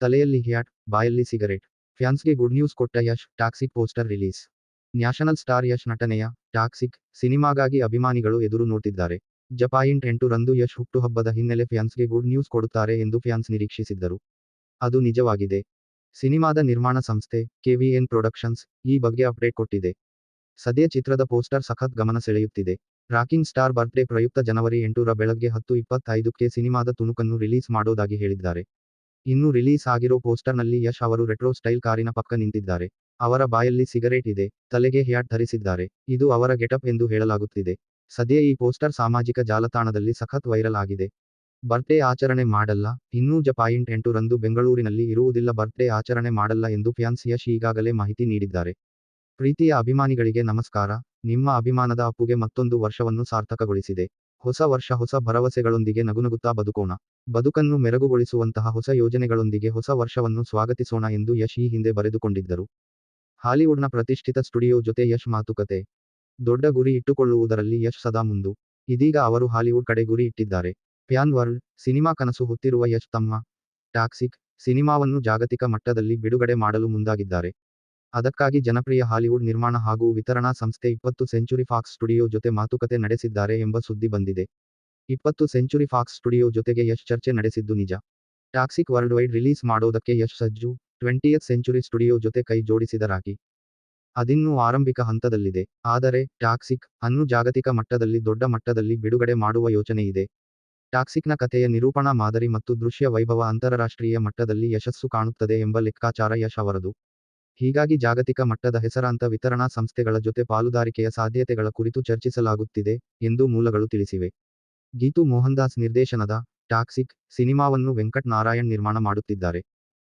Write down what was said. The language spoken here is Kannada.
ತಲೆಯಲ್ಲಿ ಹ್ಯಾಟ್, ಬಾಯಲ್ಲಿ ಸಿಗರೇಟ್. ಫ್ಯಾನ್ಸ್ಗೆ ಗುಡ್ ನ್ಯೂಸ್ ಕೊಟ್ಟ Yash, toxic poster release. National star Yash ನಟನೆಯ ಟಾಕ್ಸಿಕ್ ಸಿನಿಮಾಗಾಗಿ ಅಭಿಮಾನಿಗಳು ಎದುರು ನೋಡ್ತಿದ್ದಾರೆ. ಜ.8 ರಂದು ಯಶ್ ಹುಟ್ಟುಹಬ್ಬದ ಹಿನ್ನೆಲೆ ಫ್ಯಾನ್ಸ್ಗೆ ಗುಡ್ ನ್ಯೂಸ್ ಕೊಡುತ್ತಾರೆ ಎಂದು ಫ್ಯಾನ್ಸ್ ನಿರೀಕ್ಷಿಸಿದ್ದರು. ಅದು ನಿಜವಾಗಿದೆ. ಸಿನಿಮಾದ ನಿರ್ಮಾಣ ಸಂಸ್ಥೆ ಕೆವಿಎನ್ ಪ್ರೊಡಕ್ಷನ್ಸ್ ಈ ಬಗ್ಗೆ ಅಪ್ಡೇಟ್ ಕೊಟ್ಟಿದೆ. ಸದ್ಯ ಚಿತ್ರದ ಪೋಸ್ಟರ್ ಸಖತ್ ಗಮನ ಸೆಳೆಯುತ್ತಿದೆ. ರಾಕಿಂಗ್ ಸ್ಟಾರ್ ಬರ್ತ್ಡೇ ಪ್ರಯುಕ್ತ ಜನವರಿ 8 ಬೆಳಗ್ಗೆ 10:25ಕ್ಕೆ ಸಿನಿಮಾದ ತುಣುಕನ್ನು ರಿಲೀಸ್ ಮಾಡೋದಾಗಿ ಹೇಳಿದ್ದಾರೆ. ಇನ್ನು ರಿಲೀಸ್ ಆಗಿರೋ ಪೋಸ್ಟರ್ನಲ್ಲಿ ಯಶ್ ಅವರು ರೆಟ್ರೋ ಸ್ಟೈಲ್ ಕಾರಿನ ಪಕ್ಕ ನಿಂತಿದ್ದಾರೆ. ಅವರ ಬಾಯಲ್ಲಿ ಸಿಗರೇಟ್ ಇದೆ, ತಲೆಗೆ ಹ್ಯಾಟ್ ಧರಿಸಿದ್ದಾರೆ. ಇದು ಅವರ ಗೆಟಪ್ ಎಂದು ಹೇಳಲಾಗುತ್ತಿದೆ. ಸದ್ಯ ಈ ಪೋಸ್ಟರ್ ಸಾಮಾಜಿಕ ಜಾಲತಾಣದಲ್ಲಿ ಸಖತ್ ವೈರಲ್ ಆಗಿದೆ. ಬರ್ತ್ಡೇ ಆಚರಣೆ ಮಾಡಲ್ಲ, ಇನ್ನೂ ಜ.8 ರಂದು ಬೆಂಗಳೂರಿನಲ್ಲಿ ಇರುವುದಿಲ್ಲ. ಬರ್ತ್ಡೇ ಆಚರಣೆ ಮಾಡಲ್ಲ ಎಂದು ಫ್ಯಾನ್ಸ್ ಯಶ್ ಈಗಾಗಲೇ ಮಾಹಿತಿ ನೀಡಿದ್ದಾರೆ. ಪ್ರೀತಿಯ ಅಭಿಮಾನಿಗಳಿಗೆ ನಮಸ್ಕಾರ. ನಿಮ್ಮ ಅಭಿಮಾನದ ಅಪ್ಪುಗೆ ಮತ್ತೊಂದು ವರ್ಷವನ್ನು ಸಾರ್ಥಕಗೊಳಿಸಿದೆ. ಹೊಸ ವರ್ಷ ಹೊಸ ಭರವಸೆಗಳೊಂದಿಗೆ ನಗುನಗುತ್ತಾ ಬದುಕೋಣ. ಬದುಕನ್ನು ಮೆರಗುಗೊಳಿಸುವಂತಹ ಹೊಸ ಯೋಜನೆಗಳೊಂದಿಗೆ ಹೊಸ ವರ್ಷವನ್ನು ಸ್ವಾಗತಿಸೋಣ ಎಂದು ಯಶ್ ಈ ಹಿಂದೆ ಬರೆದುಕೊಂಡಿದ್ದರು. ಹಾಲಿವುಡ್ನ ಪ್ರತಿಷ್ಠಿತ ಸ್ಟುಡಿಯೋ ಜೊತೆ ಯಶ್ ಮಾತುಕತೆ. ದೊಡ್ಡ ಗುರಿ ಇಟ್ಟುಕೊಳ್ಳುವುದರಲ್ಲಿ ಯಶ್ ಸದಾ ಮುಂದು. ಇದೀಗ ಅವರು ಹಾಲಿವುಡ್ ಕಡೆ ಗುರಿ ಇಟ್ಟಿದ್ದಾರೆ. ಪ್ಯಾನ್ ವರ್ಲ್ಡ್ ಸಿನಿಮಾ ಕನಸು ಹೊತ್ತಿರುವ ಯಶ್ ತಮ್ಮ ಟಾಕ್ಸಿಕ್ ಸಿನಿಮಾವನ್ನು ಜಾಗತಿಕ ಮಟ್ಟದಲ್ಲಿ ಬಿಡುಗಡೆ ಮಾಡಲು ಮುಂದಾಗಿದ್ದಾರೆ. ಅದಕ್ಕಾಗಿ ಜನಪ್ರಿಯ ಹಾಲಿವುಡ್ ನಿರ್ಮಾಣ ಹಾಗೂ ವಿತರಣಾ ಸಂಸ್ಥೆ 20th ಸೆಂಚುರಿ ಫಾಕ್ಸ್ ಸ್ಟುಡಿಯೋ ಜೊತೆ ಮಾತುಕತೆ ನಡೆಸಿದ್ದಾರೆ ಎಂಬ ಸುದ್ದಿ ಬಂದಿದೆ. 20th ಸೆಂಚುರಿ ಫಾಕ್ಸ್ ಸ್ಟುಡಿಯೋ ಜೊತೆಗೆ ಯಶ್ ಚರ್ಚೆ ನಡೆಸಿದ್ದು ನಿಜ. ಟಾಕ್ಸಿಕ್ ವರ್ಲ್ಡ್ ವೈಡ್ ರಿಲೀಸ್ ಮಾಡೋದಕ್ಕೆ ಯಶ್ ಸಜ್ಜು. 20th ಸೆಂಚುರಿ ಸ್ಟುಡಿಯೋ ಜೊತೆ ಕೈ ಜೋಡಿಸಿದ ರಾಕಿ ಅದಿನ್ನೂ ಆರಂಭಿಕ ಹಂತದಲ್ಲಿದೆ. ಆದರೆ ಟಾಕ್ಸಿಕ್ ಅನ್ನು ಜಾಗತಿಕ ಮಟ್ಟದಲ್ಲಿ ದೊಡ್ಡ ಮಟ್ಟದಲ್ಲಿ ಬಿಡುಗಡೆ ಮಾಡುವ ಯೋಚನೆ ಇದೆ. ಟಾಕ್ಸಿಕ್ನ ಕಥೆಯ ನಿರೂಪಣಾ ಮಾದರಿ ಮತ್ತು ದೃಶ್ಯ ವೈಭವ ಅಂತರರಾಷ್ಟ್ರೀಯ ಮಟ್ಟದಲ್ಲಿ ಯಶಸ್ಸು ಕಾಣುತ್ತದೆ ಎಂಬ ಲೆಕ್ಕಾಚಾರ ಯಶ್ ಅವರದು. ಹೀಗಾಗಿ ಜಾಗತಿಕ ಮಟ್ಟದ ಹೆಸರಾಂತ ವಿತರಣಾ ಸಂಸ್ಥೆಗಳ ಜೊತೆ ಪಾಲುದಾರಿಕೆಯ ಸಾಧ್ಯತೆಗಳ ಕುರಿತು ಚರ್ಚಿಸಲಾಗುತ್ತಿದೆ ಎಂದು ಮೂಲಗಳು ತಿಳಿಸಿವೆ. ಗೀತು ಮೋಹನ್ದಾಸ್ ನಿರ್ದೇಶನದ ಟಾಕ್ಸಿಕ್ ಸಿನಿಮಾವನ್ನು ವೆಂಕಟ್ ನಾರಾಯಣ್ ನಿರ್ಮಾಣ ಮಾಡುತ್ತಿದ್ದಾರೆ.